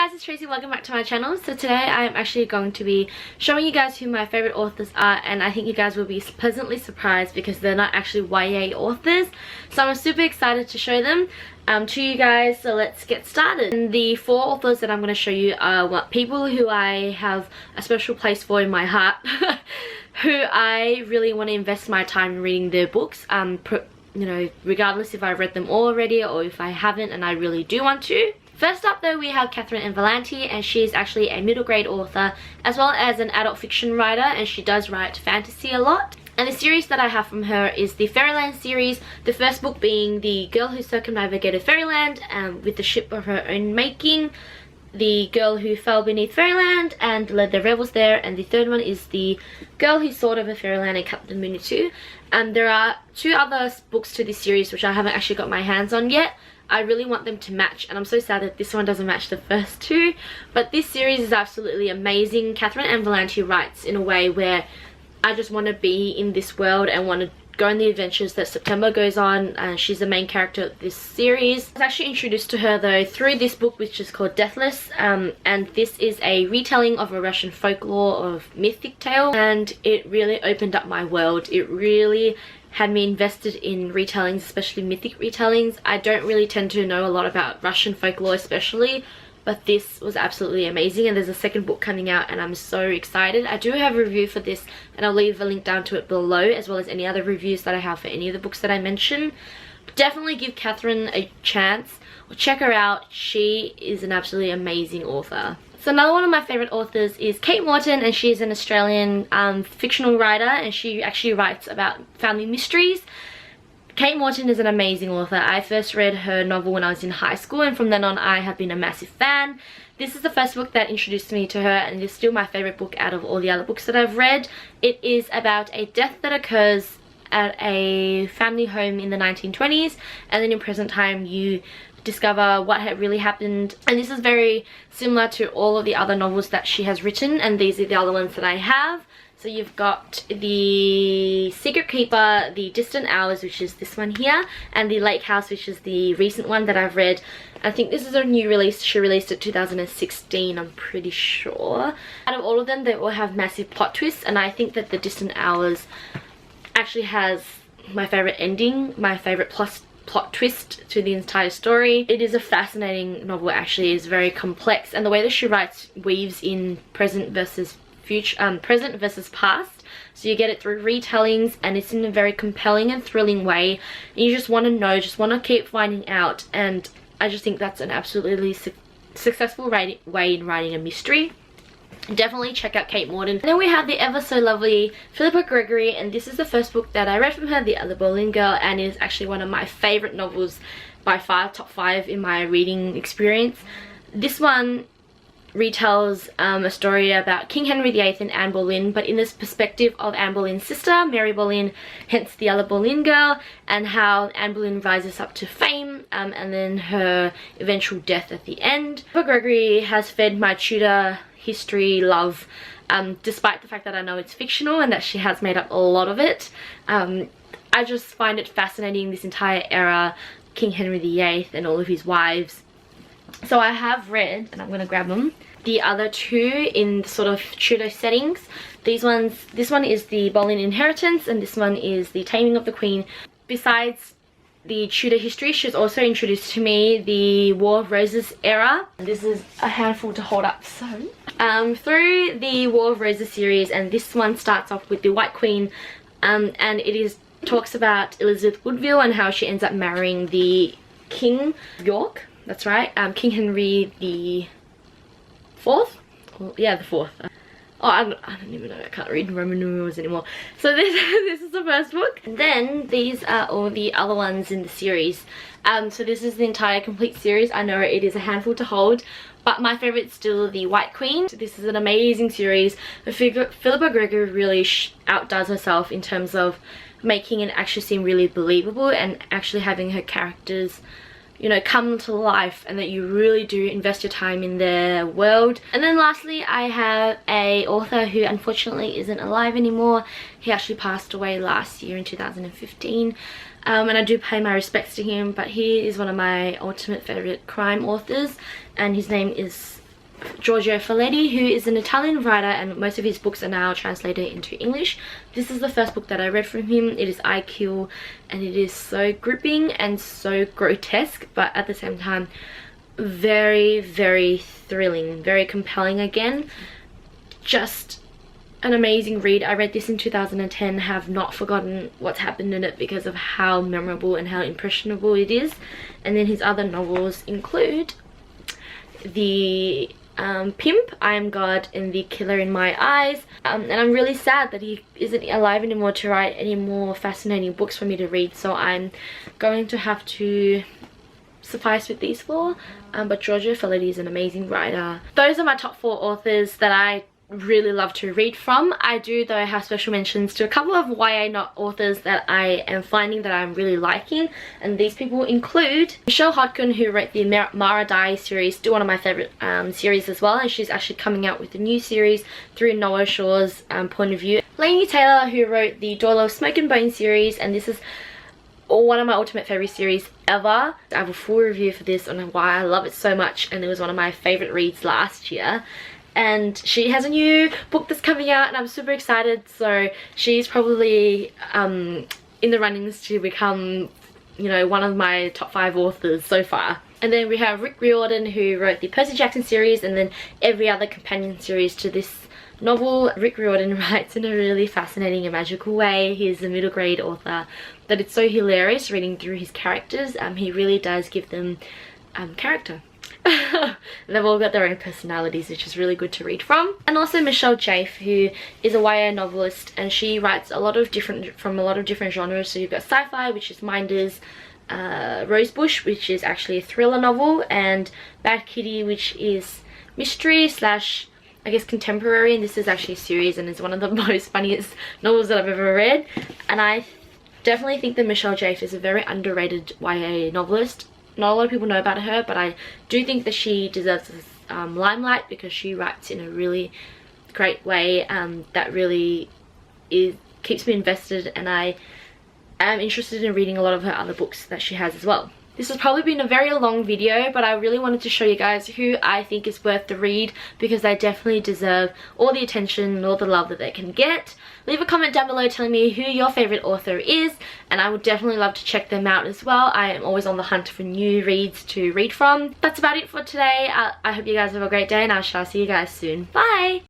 Hey guys, it's Tracy. Welcome back to my channel. So today I am actually going to be showing you guys who my favorite authors are, and I think you guys will be pleasantly surprised because they're not actually YA authors. So I'm super excited to show them to you guys. So let's get started. And the four authors that I'm going to show you are people who I have a special place for in my heart, who I really want to invest my time in reading their books. You know, regardless if I've read them already or if I haven't and I really do want to. First up though, we have Catherynne N. Valente, and she's actually a middle grade author as well as an adult fiction writer, and she does write fantasy a lot. And the series that I have from her is the Fairyland series, the first book being The Girl Who Circumnavigated Fairyland with the ship of her own making, The Girl Who Fell Beneath Fairyland and Led the Rebels There, and the third one is The Girl Who Soared Over Fairyland and Cut the Moon in Two. There are two other books to this series which I haven't actually got my hands on yet. I really want them to match, and I'm so sad that this one doesn't match the first two, but this series is absolutely amazing. Catherynne N. Valente writes in a way where I just want to be in this world and want to go on the adventures that September goes on, and she's the main character of this series. I was actually introduced to her though through this book which is called Deathless, and this is a retelling of a Russian folklore of mythic tale, and it really opened up my world. It really had me invested in retellings, especially mythic retellings. I don't really tend to know a lot about Russian folklore especially, but this was absolutely amazing, and there's a second book coming out and I'm so excited. I do have a review for this and I'll leave a link down to it below, as well as any other reviews that I have for any of the books that I mention. Definitely give Catherynne a chance or check her out. She is an absolutely amazing author. So another one of my favorite authors is Kate Morton, and she's an Australian fictional writer, and she actually writes about family mysteries. Kate Morton is an amazing author. I first read her novel when I was in high school, and from then on I have been a massive fan. This is the first book that introduced me to her, and it is still my favorite book out of all the other books that I've read. It is about a death that occurs at a family home in the 1920s, and then in present time you discover what had really happened. And this is very similar to all of the other novels that she has written, and these are the other ones that I have. So you've got The Secret Keeper, The Distant Hours, which is this one here, and The Lake House, which is the recent one that I've read. I think this is a new release. She released it 2016, I'm pretty sure. Out of all of them, they all have massive plot twists, and I think that The Distant Hours actually has my favorite ending, my favorite plot twist to the entire story. It is a fascinating novel actually. It's very complex, and the way that she writes weaves in present versus future, present versus past, so you get it through retellings, and it's in a very compelling and thrilling way, and you just want to know, just want to keep finding out, and I just think that's an absolutely successful way in writing a mystery. Definitely check out Kate Morton. And then we have the ever so lovely Philippa Gregory, and this is the first book that I read from her, The Other Berlin Girl, and is actually one of my favorite novels by far, top 5 in my reading experience. This one retells a story about King Henry VIII and Anne Boleyn, but in this perspective of Anne Boleyn's sister, Mary Boleyn, hence The Other Boleyn Girl, and how Anne Boleyn rises up to fame, and then her eventual death at the end. Philippa Gregory has fed my Tudor history love, despite the fact that I know it's fictional and that she has made up a lot of it. I just find it fascinating, this entire era, King Henry VIII and all of his wives. So I have read, and I'm going to grab them, the other two in sort of Tudor settings. This one is The Boleyn Inheritance, and this one is The Taming of the Queen. Besides the Tudor history, she's also introduced to me the War of Roses era. This is a handful to hold up, so through the War of Roses series, and this one starts off with the White Queen, and it talks about Elizabeth Woodville and how she ends up marrying the King of York. That's right, King Henry the 4th? Yeah, the 4th. Oh, I don't even know, I can't read Roman numerals anymore. So this is the first book. And then these are all the other ones in the series. So this is the entire complete series. I know it is a handful to hold, but my favorite is still The White Queen. This is an amazing series. Philippa Gregory really outdoes herself in terms of making it actually seem really believable, and actually having her characters, you know, come to life, and that you really do invest your time in their world. And then lastly, I have a author who unfortunately isn't alive anymore. He actually passed away last year in 2015, and I do pay my respects to him, but he is one of my ultimate favorite crime authors, and his name is Giorgio Faletti, who is an Italian writer, and most of his books are now translated into English. This is the first book that I read from him. It is I Kill, and it is so gripping and so grotesque, but at the same time very, very thrilling, very compelling again. Just an amazing read. I read this in 2010, have not forgotten what's happened in it because of how memorable and how impressionable it is. And then his other novels include The Pimp, I Am God, and The Killer in My Eyes. And I'm really sad that he isn't alive anymore to write any more fascinating books for me to read, so I'm going to have to suffice with these four. But Giorgio Faletti is an amazing writer. Those are my top 4 authors that I really love to read from. I do though have special mentions to a couple of YA not authors that I am finding that I'm really liking, and these people include Michelle Hodgkin, who wrote the Mara Diaries series, still one of my favorite series as well, and she's actually coming out with a new series through Noah Shaw's point of view. Laini Taylor, who wrote the Doyle of Smoke and Bone series, and this is one of my ultimate favorite series ever. I have a full review for this on why I love it so much, and it was one of my favorite reads last year. And she has a new book that's coming out, and I'm super excited. So she's probably in the runnings to become, you know, one of my top 5 authors so far. And then we have Rick Riordan, who wrote the Percy Jackson series and then every other companion series to this novel. Rick Riordan writes in a really fascinating and magical way. He's a middle grade author, but it's so hilarious reading through his characters. He really does give them character. They've all got their own personalities, which is really good to read from. And also Michelle Jaffe, who is a YA novelist, and she writes a lot of different genres. So you've got sci-fi, which is Minders, Rosebush, which is actually a thriller novel, and Bad Kitty, which is mystery slash, I guess, contemporary. And this is actually a series, and it's one of the most funniest novels that I've ever read. And I definitely think that Michelle Jaffe is a very underrated YA novelist. Not a lot of people know about her, but I do think that she deserves this limelight because she writes in a really great way that really keeps me invested, and I am interested in reading a lot of her other books that she has as well. This has probably been a very long video, but I really wanted to show you guys who I think is worth the read, because they definitely deserve all the attention and all the love that they can get. Leave a comment down below telling me who your favorite author is, and I would definitely love to check them out as well. I am always on the hunt for new reads to read from. That's about it for today. I hope you guys have a great day, and I shall see you guys soon. Bye!